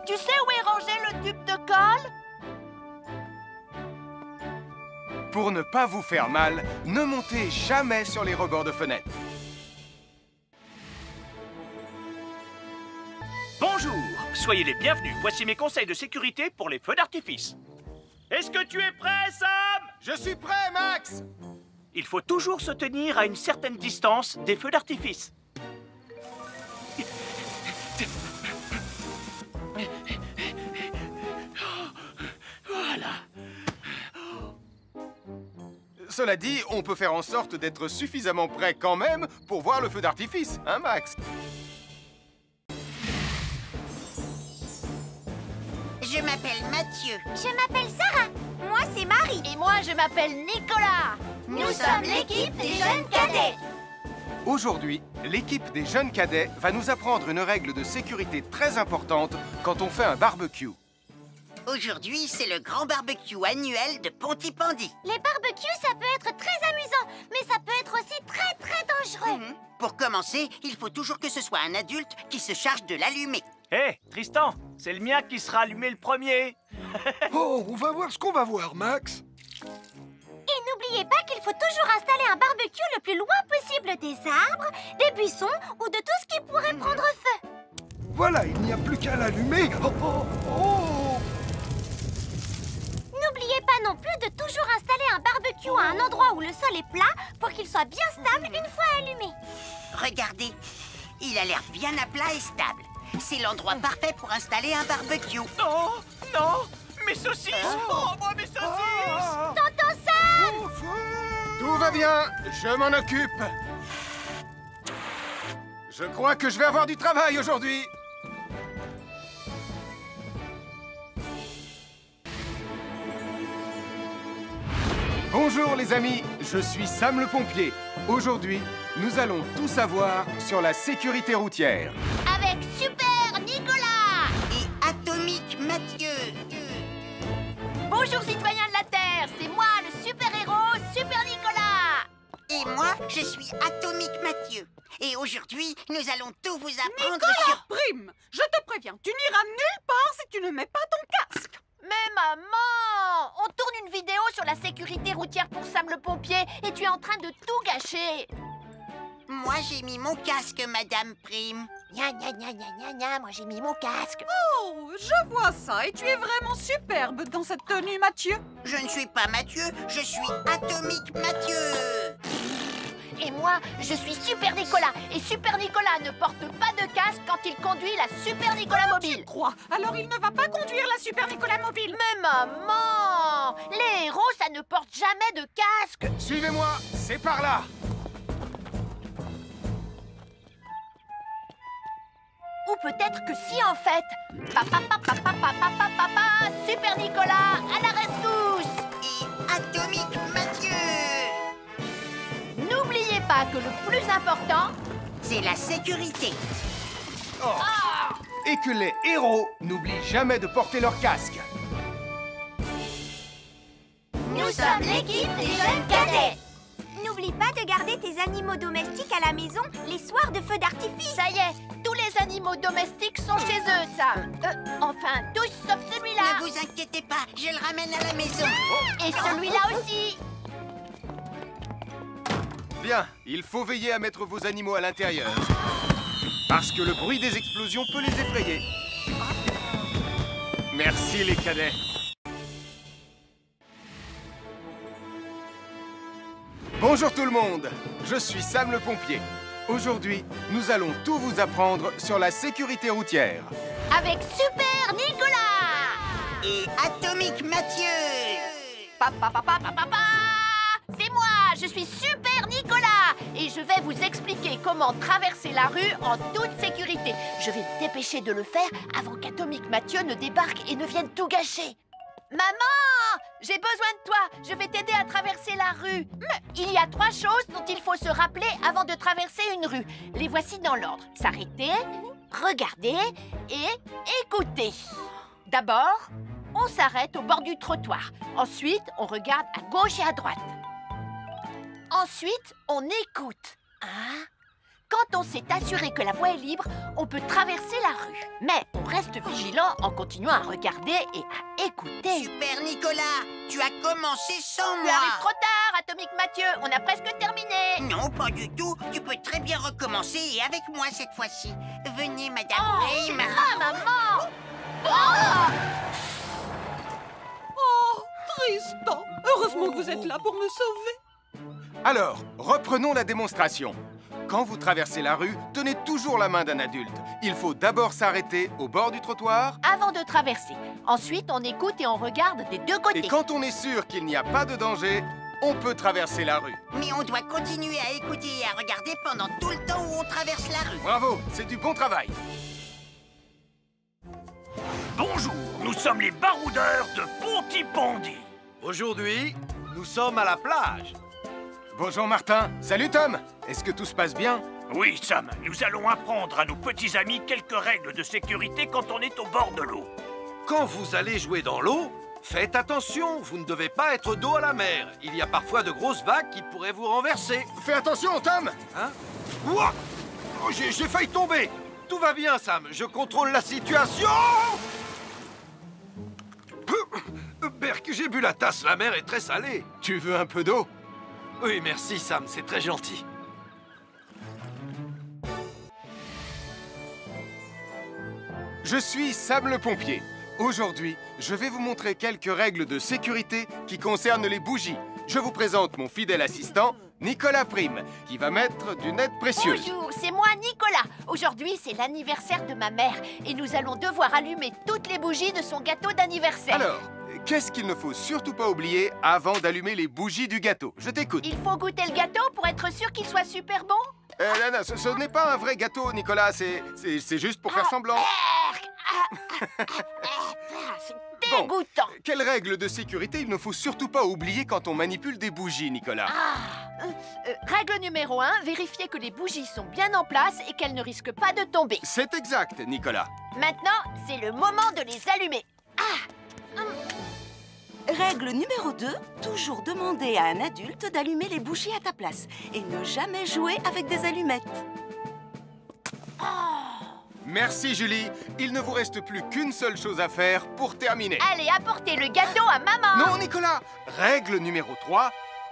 Tu sais où est rangé le tube de colle?
Pour ne pas vous faire mal, ne montez jamais sur les rebords de fenêtres.
Bonjour, soyez les bienvenus. Voici mes conseils de sécurité pour les feux d'artifice. Est-ce que tu es prêt, Sam?
Je suis prêt, Max!
Il faut toujours se tenir à une certaine distance des feux d'artifice. Voilà.
Cela dit, on peut faire en sorte d'être suffisamment près quand même pour voir le feu d'artifice, hein, Max?
Je m'appelle Mathieu.
Je m'appelle Sarah.
Moi, c'est Marie.
Et moi, je m'appelle Nicolas.
Nous sommes l'équipe des jeunes cadets.
Aujourd'hui, l'équipe des jeunes cadets va nous apprendre une règle de sécurité très importante quand on fait un barbecue.
Aujourd'hui, c'est le grand barbecue annuel de Pontypandy.
Les barbecues, ça peut être très amusant, mais ça peut être aussi très dangereux.
Pour commencer, il faut toujours que ce soit un adulte qui se charge de l'allumer.
Hé, Tristan, c'est le mien qui sera allumé le premier.
Oh, on va voir ce qu'on va voir, Max.
Et n'oubliez pas qu'il faut toujours installer un barbecue le plus loin possible des arbres, des buissons ou de tout ce qui pourrait prendre feu.
Voilà, il n'y a plus qu'à l'allumer. Oh, oh, oh.
N'oubliez pas pas non plus de toujours installer un barbecue à un endroit où le sol est plat pour qu'il soit bien stable une fois allumé.
Regardez, il a l'air bien à plat et stable. C'est l'endroit parfait pour installer un barbecue.
Non, non, mes saucisses! Oh, moi, mes saucisses!
Tonton Sam!
Tout va bien, je m'en occupe. Je crois que je vais avoir du travail aujourd'hui. Bonjour les amis, je suis Sam le pompier. Aujourd'hui, nous allons tout savoir sur la sécurité routière.
Avec Super Nicolas!
Et Atomique Mathieu.
Bonjour citoyens de la Terre, c'est moi le super-héros Super Nicolas!
Et moi, je suis Atomique Mathieu. Et aujourd'hui, nous allons tout vous apprendre
Nicolas
sur...
Prime, je te préviens, tu n'iras nulle part si tu ne mets pas ton casque.
Mais maman! On tourne une vidéo sur la sécurité routière pour Sam le pompier et tu es en train de tout gâcher!
Moi, j'ai mis mon casque, Madame Prime.
Gna gna gna gna gna gna, moi j'ai mis mon casque!
Oh, je vois ça et tu es vraiment superbe dans cette tenue, Mathieu.
Je ne suis pas Mathieu, je suis Atomique Mathieu.
Et moi, je suis Super Nicolas. Et Super Nicolas ne porte pas de casque quand il conduit la Super Nicolas Mobile.
Crois, alors il ne va pas conduire la Super Nicolas Mobile.
Mais maman! Les héros, ça ne porte jamais de casque.
Suivez-moi, c'est par là.
Ou peut-être que si en fait. Papa, papa, papa, papa, papa, Super Nicolas, à la rescousse!
Et Atomique Mathieu.
N'oubliez pas que le plus important,
c'est la sécurité.
Oh. Et que les héros n'oublient jamais de porter leur casque.
Nous sommes l'équipe des jeunes cadets. N'oublie pas de garder tes animaux domestiques à la maison les soirs de feux d'artifice.
ça y est, tous les animaux domestiques sont chez eux, Sam. Enfin, tous sauf celui-là.
Ne vous inquiétez pas, je le ramène à la maison.
Et celui-là aussi.
Bien, il faut veiller à mettre vos animaux à l'intérieur. Parce que le bruit des explosions peut les effrayer. Merci les cadets. Bonjour tout le monde, je suis Sam le pompier. Aujourd'hui, nous allons tout vous apprendre sur la sécurité routière.
Avec Super Nicolas!
Et Atomique Mathieu!
Papa, papa, papa, papa! C'est moi, je suis Super Nicolas! Et je vais vous expliquer comment traverser la rue en toute sécurité. Je vais me dépêcher de le faire avant qu'Atomique Mathieu ne débarque et ne vienne tout gâcher. Maman! J'ai besoin de toi! Je vais t'aider à traverser la rue. Mais il y a 3 choses dont il faut se rappeler avant de traverser une rue. Les voici dans l'ordre. S'arrêter, regarder et écouter. D'abord, on s'arrête au bord du trottoir. Ensuite, on regarde à gauche et à droite. Ensuite, on écoute. Hein? Quand on s'est assuré que la voie est libre, on peut traverser la rue. Mais on reste vigilant en continuant à regarder et à écouter.
Super Nicolas, tu as commencé sans
Tu
moi.
arrives trop tard, Atomique Mathieu. On a presque terminé.
Non, pas du tout. Tu peux très bien recommencer et avec moi cette fois-ci. Venez, Madame Prime.
Ah, maman! Oh!
Oh, Tristan, heureusement que vous êtes là pour me sauver.
Alors, reprenons la démonstration. Quand vous traversez la rue, tenez toujours la main d'un adulte. Il faut d'abord s'arrêter au bord du trottoir.
Avant de traverser. Ensuite, on écoute et on regarde des deux côtés.
Et quand on est sûr qu'il n'y a pas de danger, on peut traverser la rue.
Mais on doit continuer à écouter et à regarder pendant tout le temps où on traverse la rue.
Bravo, c'est du bon travail.
Bonjour, nous sommes les baroudeurs de Pontypandy.
Aujourd'hui, nous sommes à la plage.
Bonjour Martin. Salut Tom. Est-ce que tout se passe bien?
Oui, Sam, nous allons apprendre à nos petits amis quelques règles de sécurité quand on est au bord de l'eau.
Quand vous allez jouer dans l'eau, faites attention, vous ne devez pas être dos à la mer. Il y a parfois de grosses vagues qui pourraient vous renverser.
Fais attention, Tom.
Hein? Ouah! Oh, j'ai failli tomber. Tout va bien, Sam, je contrôle la situation. Berk, j'ai bu la tasse, la mer est très salée.
Tu veux un peu d'eau?
Oui, merci, Sam, c'est très gentil.
Je suis Sam le pompier. Aujourd'hui, je vais vous montrer quelques règles de sécurité qui concernent les bougies. Je vous présente mon fidèle assistant, Nicolas Prime, qui va mettre d'une aide précieuse.
Bonjour, c'est moi Nicolas. Aujourd'hui, c'est l'anniversaire de ma mère et nous allons devoir allumer toutes les bougies de son gâteau d'anniversaire.
Alors, qu'est-ce qu'il ne faut surtout pas oublier avant d'allumer les bougies du gâteau? Je t'écoute.
Il faut goûter le gâteau pour être sûr qu'il soit super bon?
Non, ce n'est pas un vrai gâteau, Nicolas. C'est juste pour faire semblant.
C'est dégoûtant.
Bon, quelles règles de sécurité il ne faut surtout pas oublier quand on manipule des bougies, Nicolas?
Règle numéro 1, vérifier que les bougies sont bien en place et qu'elles ne risquent pas de tomber.
C'est exact, Nicolas.
Maintenant, c'est le moment de les allumer.
Règle numéro 2, toujours demander à un adulte d'allumer les bougies à ta place et ne jamais jouer avec des allumettes.
Merci, Julie. Il ne vous reste plus qu'une seule chose à faire pour terminer.
Allez, apportez le gâteau à maman.
Non, Nicolas. Règle numéro 3,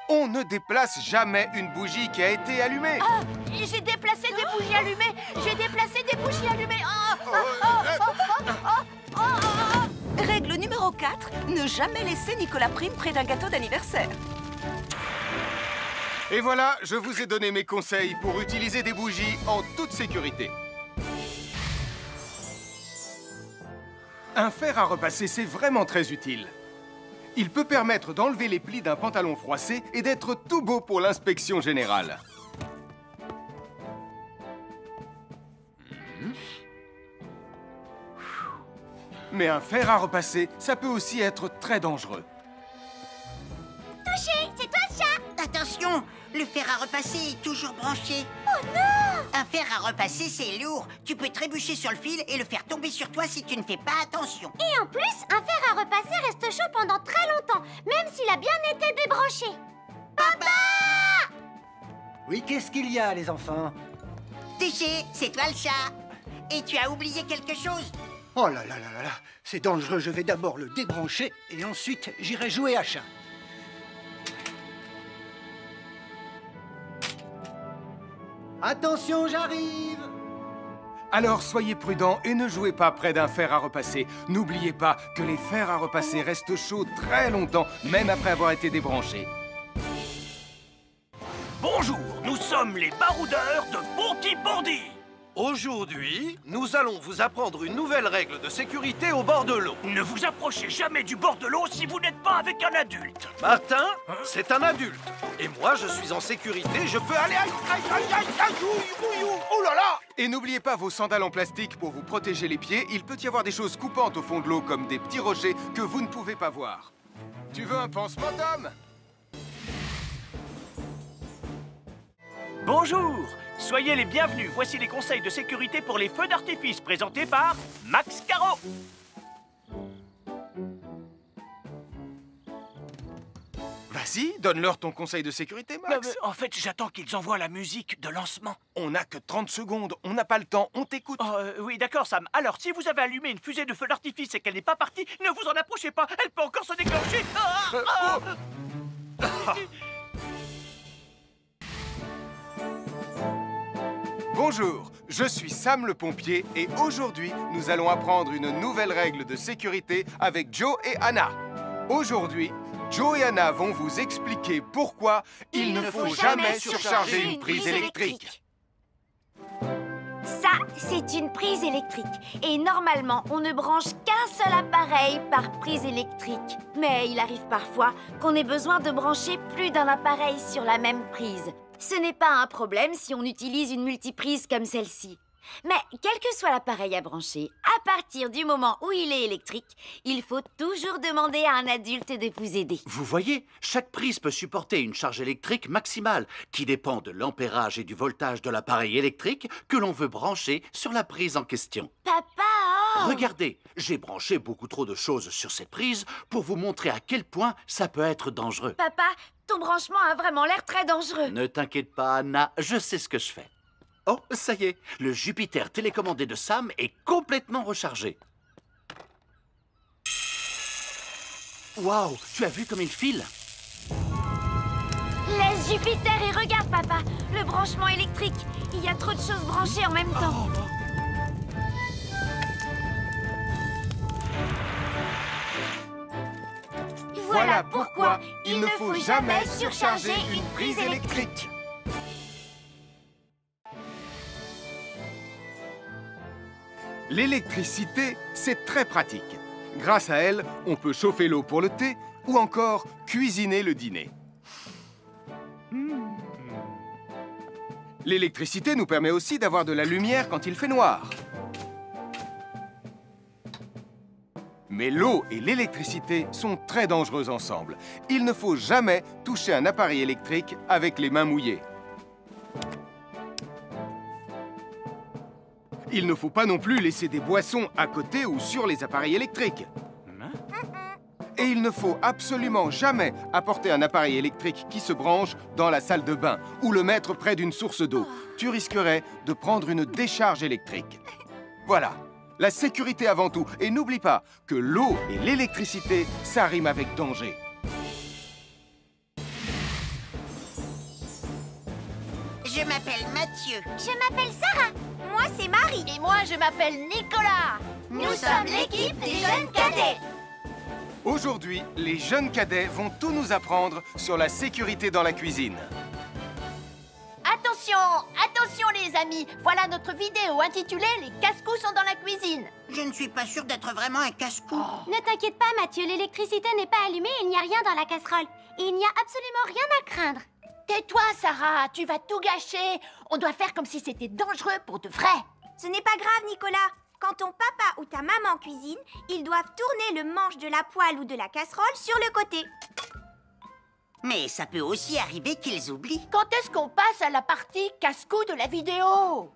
on ne déplace jamais une bougie qui a été allumée.
J'ai déplacé des bougies allumées. J'ai déplacé des bougies allumées.
Règle numéro 4, ne jamais laisser Nicolas Prime près d'un gâteau d'anniversaire.
Et voilà, je vous ai donné mes conseils pour utiliser des bougies en toute sécurité. Un fer à repasser, c'est vraiment très utile. Il peut permettre d'enlever les plis d'un pantalon froissé et d'être tout beau pour l'inspection générale. Mais un fer à repasser, ça peut aussi être très dangereux.
Touché, c'est toi le chat.
Attention, le fer à repasser est toujours branché.
Oh non!
Un fer à repasser, c'est lourd. Tu peux trébucher sur le fil et le faire tomber sur toi si tu ne fais pas attention.
Et en plus, un fer à repasser reste chaud pendant très longtemps, même s'il a bien été débranché. Papa!
Oui, qu'est-ce qu'il y a, les enfants?
Touché, c'est toi le chat. Et tu as oublié quelque chose?
Oh là là là là là, c'est dangereux, je vais d'abord le débrancher et ensuite j'irai jouer à chat. Attention, j'arrive!
Alors soyez prudents et ne jouez pas près d'un fer à repasser. N'oubliez pas que les fers à repasser restent chauds très longtemps, même après avoir été débranchés.
Bonjour, nous sommes les baroudeurs de Pontypandy.
Aujourd'hui, nous allons vous apprendre une nouvelle règle de sécurité au bord de l'eau.
Ne vous approchez jamais du bord de l'eau si vous n'êtes pas avec un adulte.
Martin, c'est un adulte. Et moi, je suis en sécurité, je peux aller... Aïe, aïe, aïe, aïe, aïe, oh là là!
Et n'oubliez pas vos sandales en plastique pour vous protéger les pieds. Il peut y avoir des choses coupantes au fond de l'eau, comme des petits rochers que vous ne pouvez pas voir. Tu veux un pansement, Tom?
Bonjour, soyez les bienvenus. Voici les conseils de sécurité pour les feux d'artifice présentés par Max Caro.
Vas-y, donne-leur ton conseil de sécurité, Max.
En fait, j'attends qu'ils envoient la musique de lancement.
On n'a que 30 secondes, on n'a pas le temps, on t'écoute.
Oui, d'accord, Sam. Alors, si vous avez allumé une fusée de feu d'artifice et qu'elle n'est pas partie, ne vous en approchez pas. Elle peut encore se déclencher.
Bonjour, je suis Sam le pompier et aujourd'hui, nous allons apprendre une nouvelle règle de sécurité avec Joe et Anna. Aujourd'hui, Joe et Anna vont vous expliquer pourquoi il ne faut jamais surcharger une prise électrique.
Ça, c'est une prise électrique. Et normalement, on ne branche qu'un seul appareil par prise électrique. Mais il arrive parfois qu'on ait besoin de brancher plus d'un appareil sur la même prise. Ce n'est pas un problème si on utilise une multiprise comme celle-ci. Mais quel que soit l'appareil à brancher, à partir du moment où il est électrique, il faut toujours demander à un adulte de vous aider.
Vous voyez, chaque prise peut supporter une charge électrique maximale qui dépend de l'ampérage et du voltage de l'appareil électrique que l'on veut brancher sur la prise en question.
Papa!
Regardez, j'ai branché beaucoup trop de choses sur cette prise pour vous montrer à quel point ça peut être dangereux.
Papa, ton branchement a vraiment l'air très dangereux.
Ne t'inquiète pas, Anna, je sais ce que je fais. Oh, ça y est, le Jupiter télécommandé de Sam est complètement rechargé. Waouh, tu as vu comme il file?
Laisse Jupiter et regarde, papa. Le branchement électrique. Il y a trop de choses branchées en même temps.
Voilà pourquoi il ne faut jamais surcharger une prise électrique. L'électricité, c'est très pratique. Grâce à elle, on peut chauffer l'eau pour le thé ou encore cuisiner le dîner. L'électricité nous permet aussi d'avoir de la lumière quand il fait noir. Mais l'eau et l'électricité sont très dangereux ensemble. Il ne faut jamais toucher un appareil électrique avec les mains mouillées. Il ne faut pas non plus laisser des boissons à côté ou sur les appareils électriques. Et il ne faut absolument jamais apporter un appareil électrique qui se branche dans la salle de bain ou le mettre près d'une source d'eau. Tu risquerais de prendre une décharge électrique. Voilà, la sécurité avant tout. Et n'oublie pas que l'eau et l'électricité, ça rime avec danger.
Je m'appelle Mathieu.
Je m'appelle Sarah. Moi, c'est Marie.
Et moi, je m'appelle Nicolas.
Nous sommes l'équipe des jeunes cadets.
Aujourd'hui, les jeunes cadets vont tout nous apprendre sur la sécurité dans la cuisine.
Attention, attention les amis. Voilà notre vidéo intitulée « Les casse-cous sont dans la cuisine ».
Je ne suis pas sûre d'être vraiment un casse-cou.
Ne t'inquiète pas, Mathieu, l'électricité n'est pas allumée et il n'y a rien dans la casserole. Il n'y a absolument rien à craindre.
Tais-toi, Sarah, tu vas tout gâcher. On doit faire comme si c'était dangereux pour de vrai.
Ce n'est pas grave, Nicolas. Quand ton papa ou ta maman cuisine, ils doivent tourner le manche de la poêle ou de la casserole sur le côté.
Mais ça peut aussi arriver qu'ils oublient.
Quand est-ce qu'on passe à la partie casse-cou de la vidéo?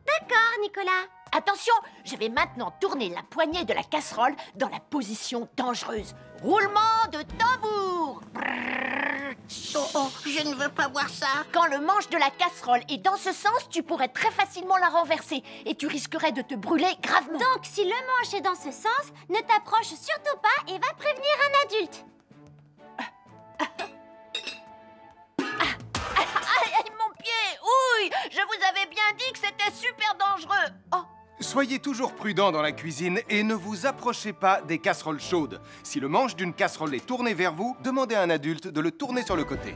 D'accord, Nicolas.
Attention, je vais maintenant tourner la poignée de la casserole dans la position dangereuse. Roulement de tambour.
Oh, je ne veux pas voir ça.
Quand le manche de la casserole est dans ce sens, tu pourrais très facilement la renverser et tu risquerais de te brûler gravement.
Donc, si le manche est dans ce sens, ne t'approche surtout pas et va prévenir un adulte.
Aïe, mon pied! Ouille! Je vous avais bien dit que c'était super dangereux. Oh!
Soyez toujours prudents dans la cuisine et ne vous approchez pas des casseroles chaudes. Si le manche d'une casserole est tourné vers vous, demandez à un adulte de le tourner sur le côté.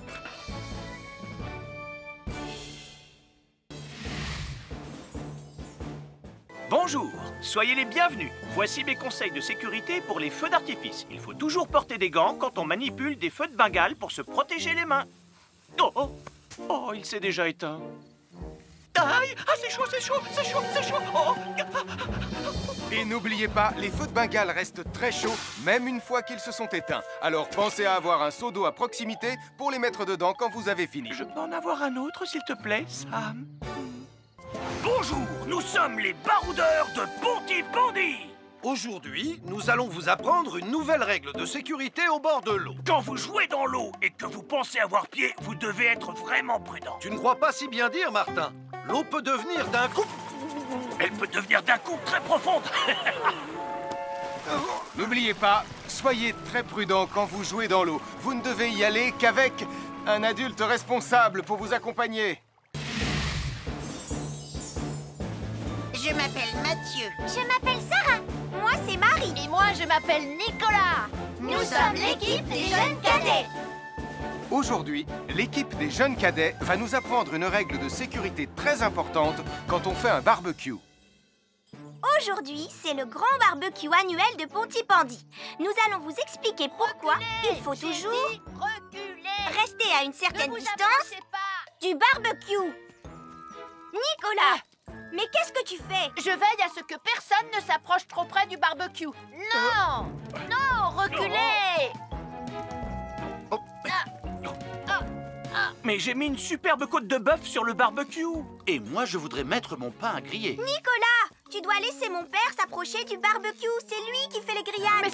Bonjour, soyez les bienvenus. Voici mes conseils de sécurité pour les feux d'artifice. Il faut toujours porter des gants quand on manipule des feux de Bengale pour se protéger les mains. Oh, oh, oh, il s'est déjà éteint. Aïe! Ah, c'est chaud, c'est chaud, c'est chaud, c'est chaud! Oh.
Et n'oubliez pas, les feux de Bengale restent très chauds, même une fois qu'ils se sont éteints. Alors pensez à avoir un seau d'eau à proximité pour les mettre dedans quand vous avez fini.
Je peux en avoir un autre, s'il te plaît, Sam? Bonjour, nous sommes les baroudeurs de Pontypandy.
Aujourd'hui, nous allons vous apprendre une nouvelle règle de sécurité au bord de l'eau.
Quand vous jouez dans l'eau et que vous pensez avoir pied, vous devez être vraiment prudent.
Tu ne crois pas si bien dire, Martin? L'eau peut devenir d'un coup...
Elle peut devenir d'un coup très profonde.
N'oubliez pas, soyez très prudents quand vous jouez dans l'eau. Vous ne devez y aller qu'avec un adulte responsable pour vous accompagner.
Je m'appelle Mathieu.
Je m'appelle Sarah. Moi, c'est Marie.
Et moi, je m'appelle Nicolas.
Nous sommes l'équipe des jeunes cadets.
Aujourd'hui, l'équipe des jeunes cadets va nous apprendre une règle de sécurité très importante quand on fait un barbecue.
Aujourd'hui, c'est le grand barbecue annuel de Pontypandy. Nous allons vous expliquer pourquoi il faut toujours rester à une certaine distance du barbecue. Nicolas, mais qu'est-ce que tu fais?
Je veille à ce que personne ne s'approche trop près du barbecue. Non! Non, reculez!
Mais j'ai mis une superbe côte de bœuf sur le barbecue.
Et moi, je voudrais mettre mon pain à griller.
Nicolas, tu dois laisser mon père s'approcher du barbecue. C'est lui qui fait les grillades.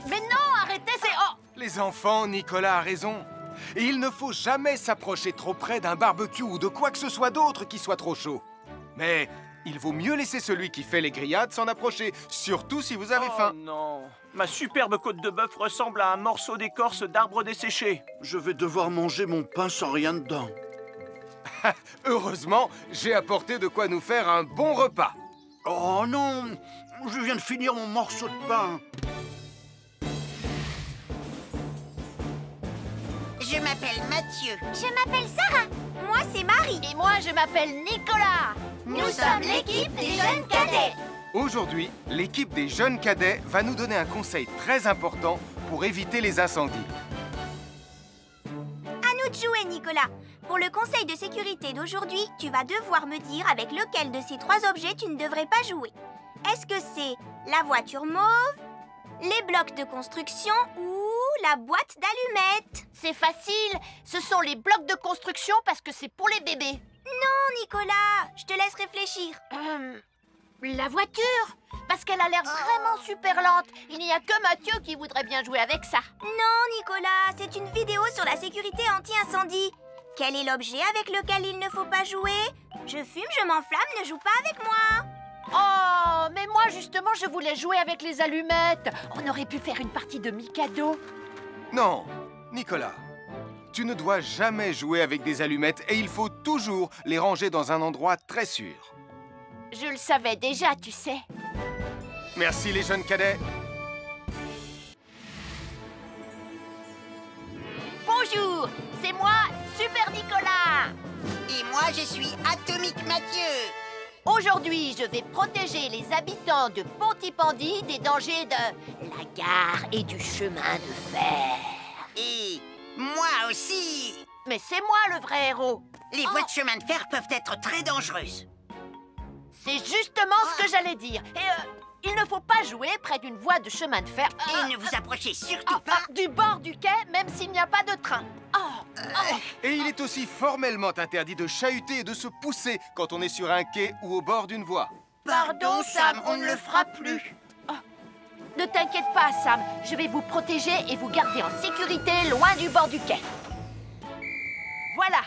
Mais non, arrêtez, c'est... Oh!
Les enfants, Nicolas a raison. Et il ne faut jamais s'approcher trop près d'un barbecue ou de quoi que ce soit d'autre qui soit trop chaud. Mais il vaut mieux laisser celui qui fait les grillades s'en approcher, surtout si vous avez faim.
Oh non, ma superbe côte de bœuf ressemble à un morceau d'écorce d'arbre desséché.
Je vais devoir manger mon pain sans rien dedans.
Heureusement, j'ai apporté de quoi nous faire un bon repas.
Oh non, je viens de finir mon morceau de pain.
Je m'appelle Mathieu.
Je m'appelle Sarah. Moi, c'est Marie.
Et moi, je m'appelle Nicolas.
Nous sommes l'équipe des jeunes cadets.
Aujourd'hui, l'équipe des jeunes cadets va nous donner un conseil très important pour éviter les incendies.
À nous de jouer, Nicolas. Pour le conseil de sécurité d'aujourd'hui, tu vas devoir me dire avec lequel de ces 3 objets tu ne devrais pas jouer. Est-ce que c'est la voiture mauve, les blocs de construction ou la boîte d'allumettes?
C'est facile. Ce sont les blocs de construction parce que c'est pour les bébés.
Non, Nicolas. Je te laisse réfléchir.
La voiture, parce qu'elle a l'air vraiment super lente. Il n'y a que Mathieu qui voudrait bien jouer avec ça.
Non, Nicolas. C'est une vidéo sur la sécurité anti-incendie. Quel est l'objet avec lequel il ne faut pas jouer? Je fume, je m'enflamme, ne joue pas avec moi.
Oh, mais moi justement, je voulais jouer avec les allumettes. On aurait pu faire une partie de Mikado.
Non, Nicolas, tu ne dois jamais jouer avec des allumettes et il faut toujours les ranger dans un endroit très sûr.
Je le savais déjà, tu sais.
Merci les jeunes cadets.
Bonjour, c'est moi, Super Nicolas.
Et moi, je suis Atomique Mathieu.
Aujourd'hui, je vais protéger les habitants de Pontypandy des dangers de la gare et du chemin de fer.
Et moi aussi.
Mais c'est moi le vrai héros.
Les voies de chemin de fer peuvent être très dangereuses.
C'est justement ce que j'allais dire. Et il ne faut pas jouer près d'une voie de chemin de fer.
Et ne vous approchez surtout pas
du bord du quai, même s'il n'y a pas de train.
Et il est aussi formellement interdit de chahuter et de se pousser quand on est sur un quai ou au bord d'une voie.
Pardon, Sam, on ne le fera plus. Ne t'inquiète pas, Sam. Je vais vous protéger et vous garder en sécurité loin du bord du quai. Voilà.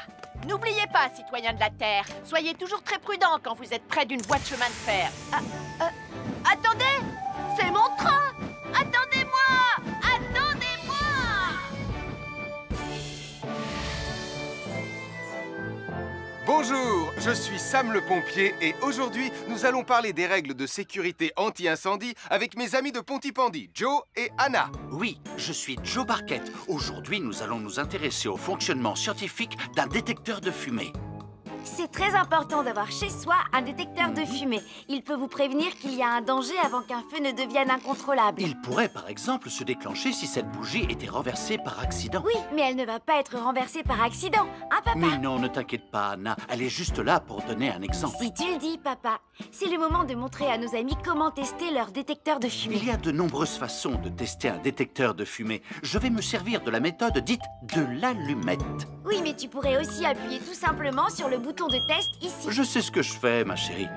N'oubliez pas, citoyens de la Terre, soyez toujours très prudents quand vous êtes près d'une voie de chemin de fer. Attendez, c'est mon train. Attendez-moi. Attendez-moi.
Bonjour, je suis Sam le pompier et aujourd'hui, nous allons parler des règles de sécurité anti-incendie avec mes amis de Pontypandy, Joe et Anna.
Oui, je suis Joe Barquette. Aujourd'hui, nous allons nous intéresser au fonctionnement scientifique d'un détecteur de fumée.
C'est très important d'avoir chez soi un détecteur de fumée. Il peut vous prévenir qu'il y a un danger avant qu'un feu ne devienne incontrôlable.
Il pourrait, par exemple, se déclencher si cette bougie était renversée par accident.
Oui, mais elle ne va pas être renversée par accident, hein, papa?
Mais non, ne t'inquiète pas, Anna. Elle est juste là pour donner un exemple.
Si tu le dis, papa. C'est le moment de montrer à nos amis comment tester leur détecteur de fumée.
Il y a de nombreuses façons de tester un détecteur de fumée. Je vais me servir de la méthode dite de l'allumette.
Oui, mais tu pourrais aussi appuyer tout simplement sur le bouton de test ici.
Je sais ce que je fais, ma chérie.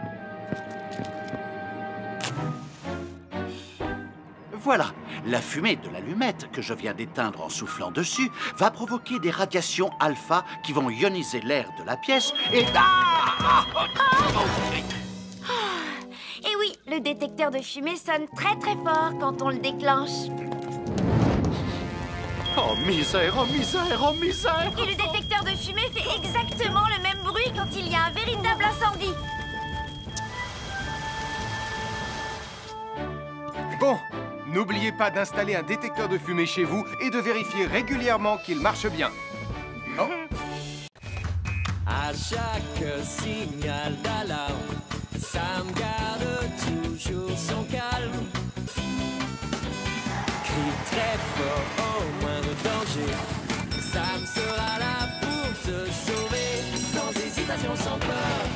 Voilà, la fumée de l'allumette que je viens d'éteindre en soufflant dessus va provoquer des radiations alpha qui vont ioniser l'air de la pièce et...
Et oui, le détecteur de fumée sonne très très fort quand on le déclenche.
Oh misère, oh misère, oh misère!
Et le détecteur de fumée fait exactement le même bruit quand il y a un véritable incendie.
Bon, n'oubliez pas d'installer un détecteur de fumée chez vous et de vérifier régulièrement qu'il marche bien. Oh.
À chaque signal d'alarme, Sam garde toujours son calme. Crie très fort au moindre danger, Sam sera là pour te sauver, sans hésitation, sans peur.